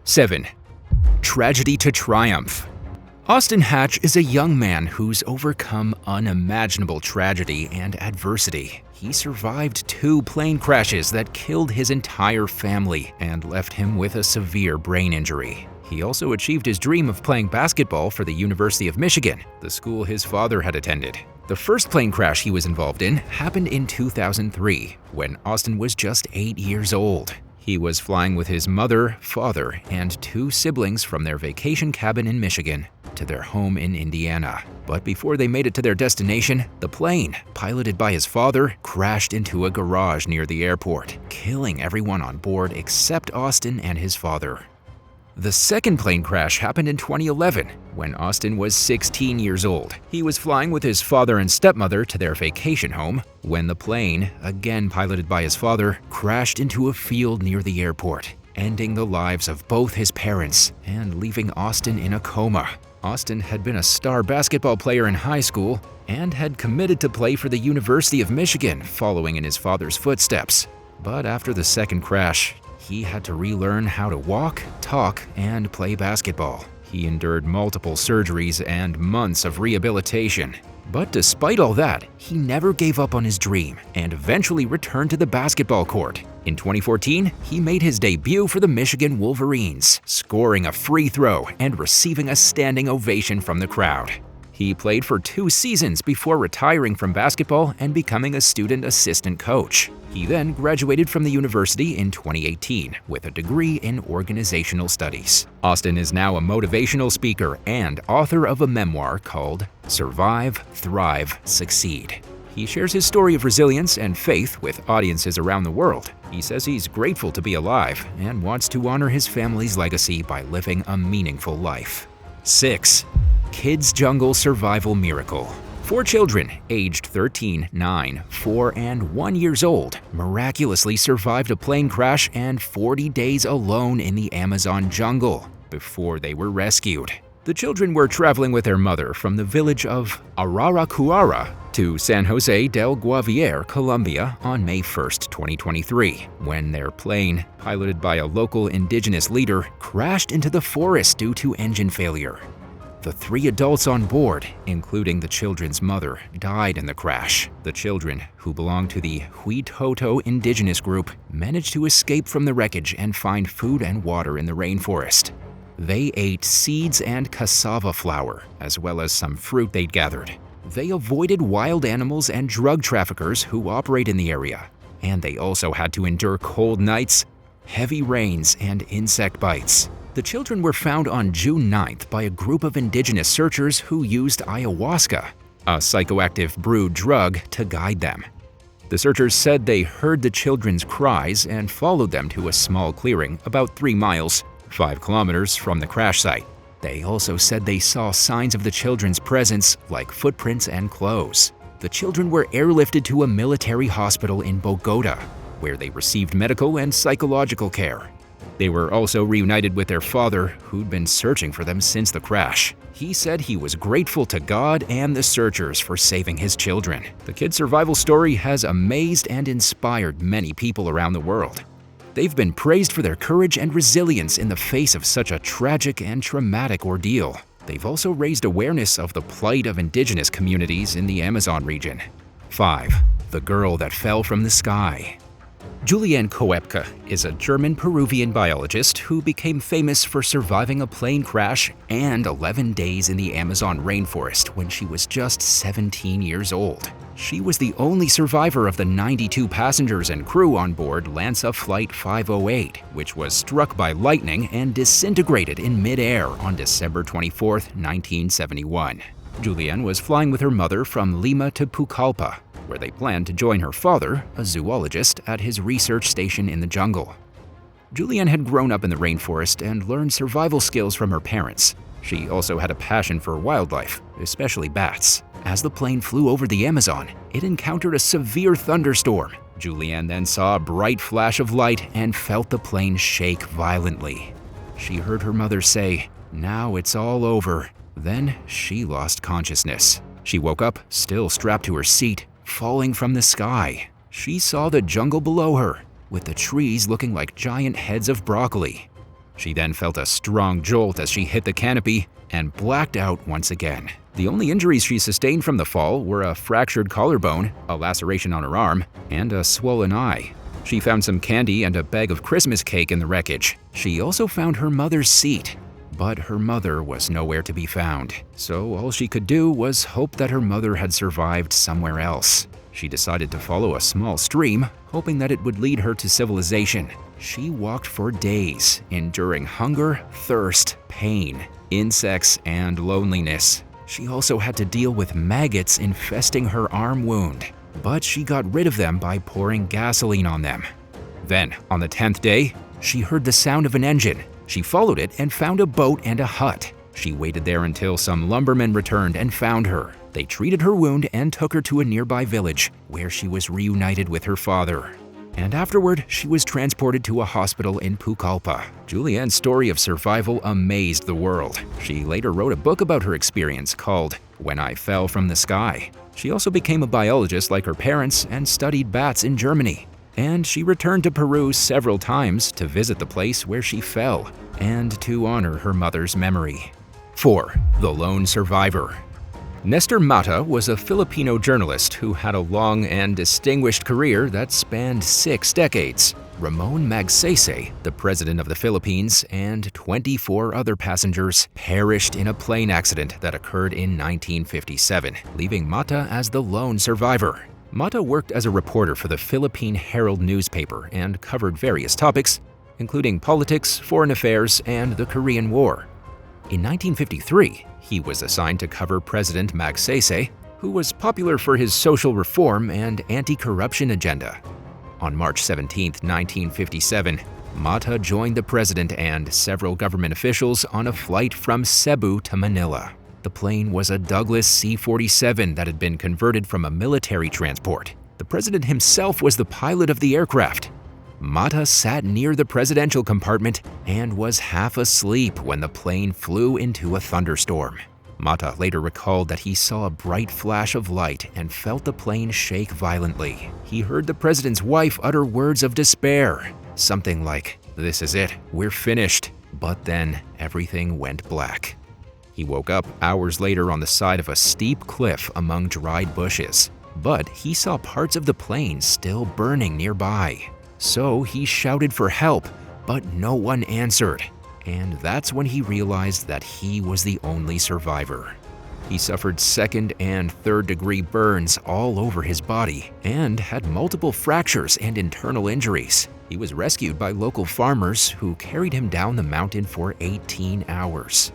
7. Tragedy to triumph. Austin Hatch is a young man who's overcome unimaginable tragedy and adversity. He survived 2 plane crashes that killed his entire family and left him with a severe brain injury. He also achieved his dream of playing basketball for the University of Michigan, the school his father had attended. The first plane crash he was involved in happened in 2003, when Austin was just 8 years old. He was flying with his mother, father, and 2 siblings from their vacation cabin in Michigan to their home in Indiana. But before they made it to their destination, the plane, piloted by his father, crashed into a garage near the airport, killing everyone on board except Austin and his father. The second plane crash happened in 2011, when Austin was 16 years old. He was flying with his father and stepmother to their vacation home when the plane, again piloted by his father, crashed into a field near the airport, ending the lives of both his parents and leaving Austin in a coma. Austin had been a star basketball player in high school and had committed to play for the University of Michigan, following in his father's footsteps. But after the second crash, he had to relearn how to walk, talk, and play basketball. He endured multiple surgeries and months of rehabilitation. But despite all that, he never gave up on his dream and eventually returned to the basketball court. In 2014, he made his debut for the Michigan Wolverines, scoring a free throw and receiving a standing ovation from the crowd. He played for 2 seasons before retiring from basketball and becoming a student assistant coach. He then graduated from the university in 2018 with a degree in organizational studies. Austin is now a motivational speaker and author of a memoir called Survive, Thrive, Succeed. He shares his story of resilience and faith with audiences around the world. He says he's grateful to be alive and wants to honor his family's legacy by living a meaningful life. 6. Kids Jungle Survival Miracle. 4 children, aged 13, 9, 4, and 1 years old, miraculously survived a plane crash and 40 days alone in the Amazon jungle before they were rescued. The children were traveling with their mother from the village of Araraquara to San Jose del Guaviare, Colombia on May 1, 2023, when their plane, piloted by a local indigenous leader, crashed into the forest due to engine failure. The 3 adults on board, including the children's mother, died in the crash. The children, who belong to the Huitoto indigenous group, managed to escape from the wreckage and find food and water in the rainforest. They ate seeds and cassava flour, as well as some fruit they'd gathered. They avoided wild animals and drug traffickers who operate in the area. And they also had to endure cold nights, heavy rains, and insect bites. The children were found on June 9th by a group of indigenous searchers who used ayahuasca, a psychoactive brewed drug, to guide them. The searchers said they heard the children's cries and followed them to a small clearing about 3 miles, 5 kilometers from the crash site. They also said they saw signs of the children's presence, like footprints and clothes. The children were airlifted to a military hospital in Bogota, where they received medical and psychological care. They were also reunited with their father, who'd been searching for them since the crash. He said he was grateful to God and the searchers for saving his children. The kids' survival story has amazed and inspired many people around the world. They've been praised for their courage and resilience in the face of such a tragic and traumatic ordeal. They've also raised awareness of the plight of indigenous communities in the Amazon region. 5. The Girl That Fell from the Sky. Juliane Koepke is a German-Peruvian biologist who became famous for surviving a plane crash and 11 days in the Amazon rainforest when she was just 17 years old. She was the only survivor of the 92 passengers and crew on board Lanza Flight 508, which was struck by lightning and disintegrated in mid-air on December 24, 1971. Juliane was flying with her mother from Lima to Pucallpa, where they planned to join her father, a zoologist, at his research station in the jungle. Juliane had grown up in the rainforest and learned survival skills from her parents. She also had a passion for wildlife, especially bats. As the plane flew over the Amazon, it encountered a severe thunderstorm. Juliane then saw a bright flash of light and felt the plane shake violently. She heard her mother say, "Now it's all over." Then she lost consciousness. She woke up, still strapped to her seat, falling from the sky. She saw the jungle below her, with the trees looking like giant heads of broccoli. She then felt a strong jolt as she hit the canopy and blacked out once again. The only injuries she sustained from the fall were a fractured collarbone, a laceration on her arm, and a swollen eye. She found some candy and a bag of Christmas cake in the wreckage. She also found her mother's seat, but her mother was nowhere to be found. So all she could do was hope that her mother had survived somewhere else. She decided to follow a small stream, hoping that it would lead her to civilization. She walked for days, enduring hunger, thirst, pain, insects, and loneliness. She also had to deal with maggots infesting her arm wound, but she got rid of them by pouring gasoline on them. Then, on the 10th day, she heard the sound of an engine. She followed it and found a boat and a hut. She waited there until some lumbermen returned and found her. They treated her wound and took her to a nearby village, where she was reunited with her father. And afterward, she was transported to a hospital in Pucallpa. Julianne's story of survival amazed the world. She later wrote a book about her experience called When I Fell from the Sky. She also became a biologist like her parents and studied bats in Germany. And she returned to Peru several times to visit the place where she fell and to honor her mother's memory. 4. The Lone Survivor. Nestor Mata was a Filipino journalist who had a long and distinguished career that spanned 6 decades. Ramon Magsaysay, the president of the Philippines, and 24 other passengers perished in a plane accident that occurred in 1957, leaving Mata as the lone survivor. Mata worked as a reporter for the Philippine Herald newspaper and covered various topics, including politics, foreign affairs, and the Korean War. In 1953, he was assigned to cover President Magsaysay, who was popular for his social reform and anti-corruption agenda. On March 17, 1957, Mata joined the president and several government officials on a flight from Cebu to Manila. The plane was a Douglas C-47 that had been converted from a military transport. The president himself was the pilot of the aircraft. Mata sat near the presidential compartment and was half asleep when the plane flew into a thunderstorm. Mata later recalled that he saw a bright flash of light and felt the plane shake violently. He heard the president's wife utter words of despair, something like, "This is it, we're finished." But then everything went black. He woke up hours later on the side of a steep cliff among dried bushes, but he saw parts of the plane still burning nearby. So he shouted for help, but no one answered. And that's when he realized that he was the only survivor. He suffered 2nd and 3rd degree burns all over his body and had multiple fractures and internal injuries. He was rescued by local farmers who carried him down the mountain for 18 hours.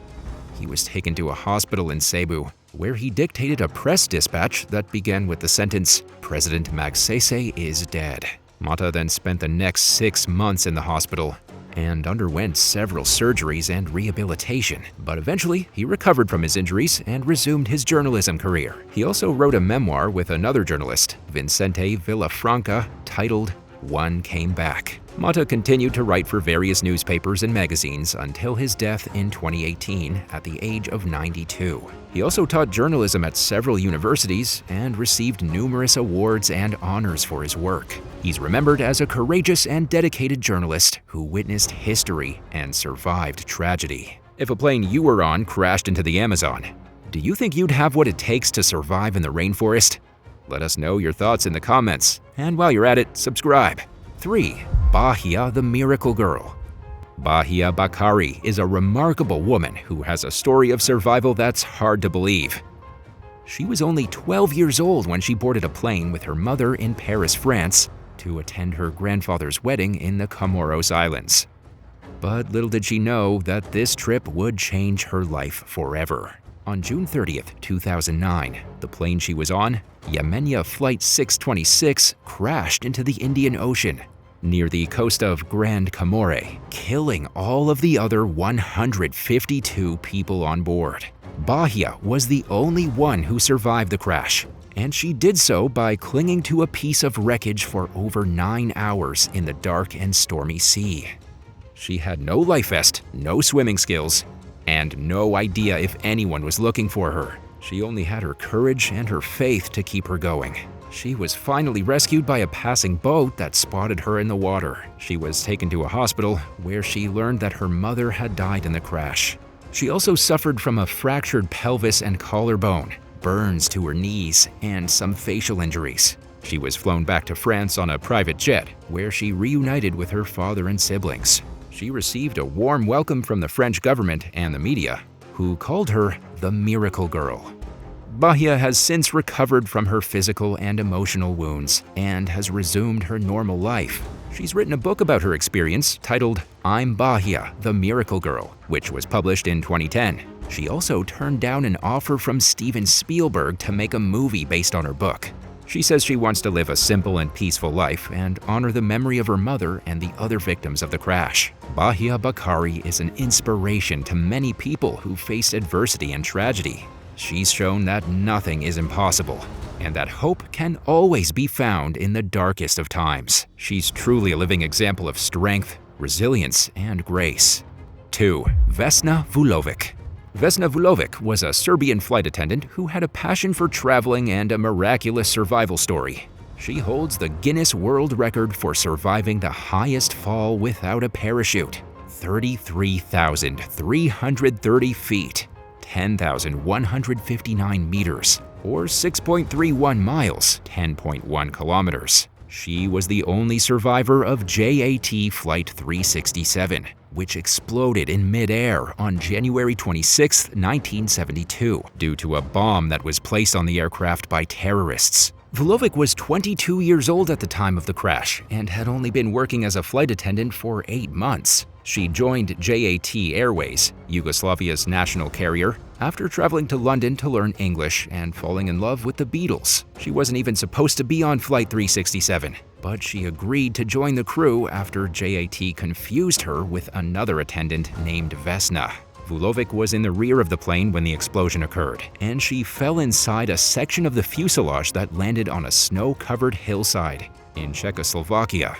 He was taken to a hospital in Cebu, where he dictated a press dispatch that began with the sentence, "President Magsaysay is dead." Mata then spent the next 6 months in the hospital and underwent several surgeries and rehabilitation, but eventually he recovered from his injuries and resumed his journalism career. He also wrote a memoir with another journalist, Vicente Villafranca, titled One Came Back. Mata continued to write for various newspapers and magazines until his death in 2018 at the age of 92. He also taught journalism at several universities and received numerous awards and honors for his work. He's remembered as a courageous and dedicated journalist who witnessed history and survived tragedy. If a plane you were on crashed into the Amazon, do you think you'd have what it takes to survive in the rainforest? Let us know your thoughts in the comments, and while you're at it, subscribe. 3. Bahia the Miracle Girl. Bahia Bakari is a remarkable woman who has a story of survival that's hard to believe. She was only 12 years old when she boarded a plane with her mother in Paris, France, to attend her grandfather's wedding in the Comoros Islands. But little did she know that this trip would change her life forever. On June 30th, 2009, the plane she was on, Yemenia Flight 626, crashed into the Indian Ocean near the coast of Grand Comore, killing all of the other 152 people on board. Bahia was the only one who survived the crash, and she did so by clinging to a piece of wreckage for over 9 hours in the dark and stormy sea. She had no life vest, no swimming skills, and no idea if anyone was looking for her. She only had her courage and her faith to keep her going. She was finally rescued by a passing boat that spotted her in the water. She was taken to a hospital where she learned that her mother had died in the crash. She also suffered from a fractured pelvis and collarbone, burns to her knees, and some facial injuries. She was flown back to France on a private jet, where she reunited with her father and siblings. She received a warm welcome from the French government and the media, who called her the Miracle Girl. Bahia has since recovered from her physical and emotional wounds and has resumed her normal life. She's written a book about her experience titled I'm Bahia, the Miracle Girl, which was published in 2010. She also turned down an offer from Steven Spielberg to make a movie based on her book. She says she wants to live a simple and peaceful life and honor the memory of her mother and the other victims of the crash. Bahia Bakari is an inspiration to many people who face adversity and tragedy. She's shown that nothing is impossible and that hope can always be found in the darkest of times. She's truly a living example of strength, resilience, and grace. 2. Vesna Vulovic. Vesna Vulovic was a Serbian flight attendant who had a passion for traveling and a miraculous survival story. She holds the Guinness World Record for surviving the highest fall without a parachute, 33,330 feet. 10,159 meters, or 6.31 miles, 10.1 kilometers. She was the only survivor of JAT Flight 367, which exploded in midair on January 26, 1972, due to a bomb that was placed on the aircraft by terrorists. Vulovic was 22 years old at the time of the crash and had only been working as a flight attendant for 8 months. She joined JAT Airways, Yugoslavia's national carrier, after traveling to London to learn English and falling in love with the Beatles. She wasn't even supposed to be on Flight 367, but she agreed to join the crew after JAT confused her with another attendant named Vesna. Vulovic was in the rear of the plane when the explosion occurred, and she fell inside a section of the fuselage that landed on a snow-covered hillside in Czechoslovakia.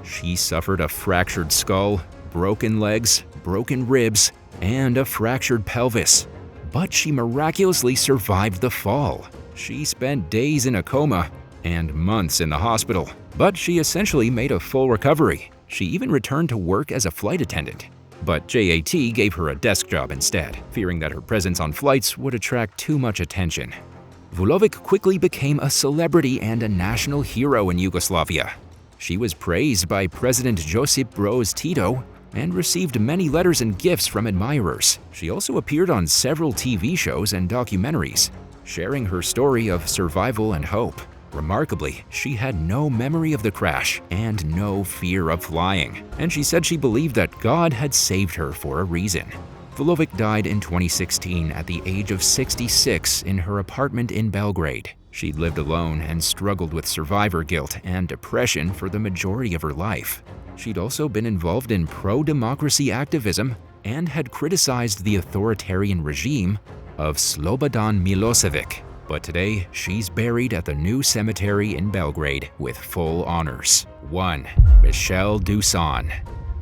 She suffered a fractured skull, broken legs, broken ribs, and a fractured pelvis. But she miraculously survived the fall. She spent days in a coma and months in the hospital, but she essentially made a full recovery. She even returned to work as a flight attendant. But JAT gave her a desk job instead, fearing that her presence on flights would attract too much attention. Vulovic quickly became a celebrity and a national hero in Yugoslavia. She was praised by President Josip Broz Tito and received many letters and gifts from admirers. She also appeared on several TV shows and documentaries, sharing her story of survival and hope. Remarkably, she had no memory of the crash and no fear of flying, and she said she believed that God had saved her for a reason. Vulovic died in 2016 at the age of 66 in her apartment in Belgrade. She'd lived alone and struggled with survivor guilt and depression for the majority of her life. She'd also been involved in pro-democracy activism and had criticized the authoritarian regime of Slobodan Milosevic. But today, she's buried at the new cemetery in Belgrade with full honors. 1. Michelle Ducon.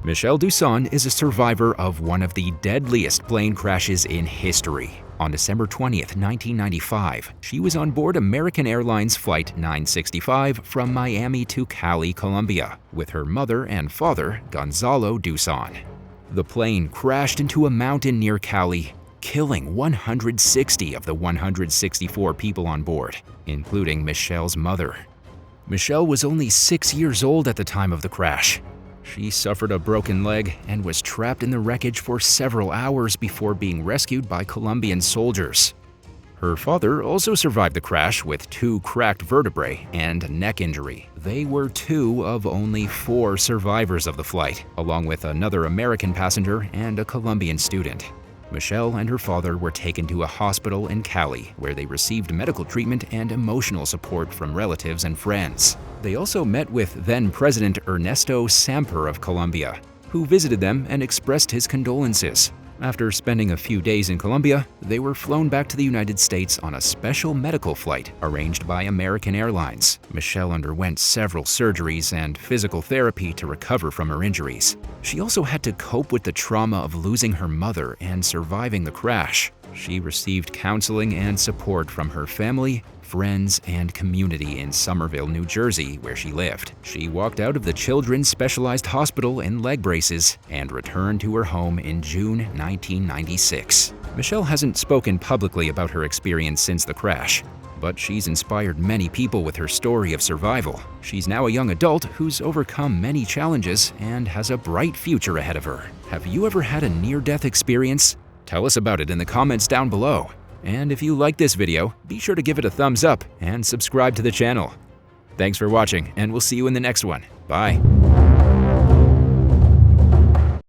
Michelle Ducon is a survivor of one of the deadliest plane crashes in history. On December 20th, 1995, she was on board American Airlines Flight 965 from Miami to Cali, Colombia, with her mother and father, Gonzalo Ducon. The plane crashed into a mountain near Cali, killing 160 of the 164 people on board, including Michelle's mother. Michelle was only 6 years old at the time of the crash. She suffered a broken leg and was trapped in the wreckage for several hours before being rescued by Colombian soldiers. Her father also survived the crash with 2 cracked vertebrae and a neck injury. They were 2 of only 4 survivors of the flight, along with another American passenger and a Colombian student. Michelle and her father were taken to a hospital in Cali, where they received medical treatment and emotional support from relatives and friends. They also met with then-President Ernesto Samper of Colombia, who visited them and expressed his condolences. After spending a few days in Colombia, they were flown back to the United States on a special medical flight arranged by American Airlines. Michelle underwent several surgeries and physical therapy to recover from her injuries. She also had to cope with the trauma of losing her mother and surviving the crash. She received counseling and support from her family, friends and community in Somerville, New Jersey, where she lived. She walked out of the Children's Specialized Hospital in leg braces and returned to her home in June 1996. Michelle hasn't spoken publicly about her experience since the crash, but she's inspired many people with her story of survival. She's now a young adult who's overcome many challenges and has a bright future ahead of her. Have you ever had a near-death experience? Tell us about it in the comments down below. And if you like this video, be sure to give it a thumbs up and subscribe to the channel. Thanks for watching, and we'll see you in the next one. Bye.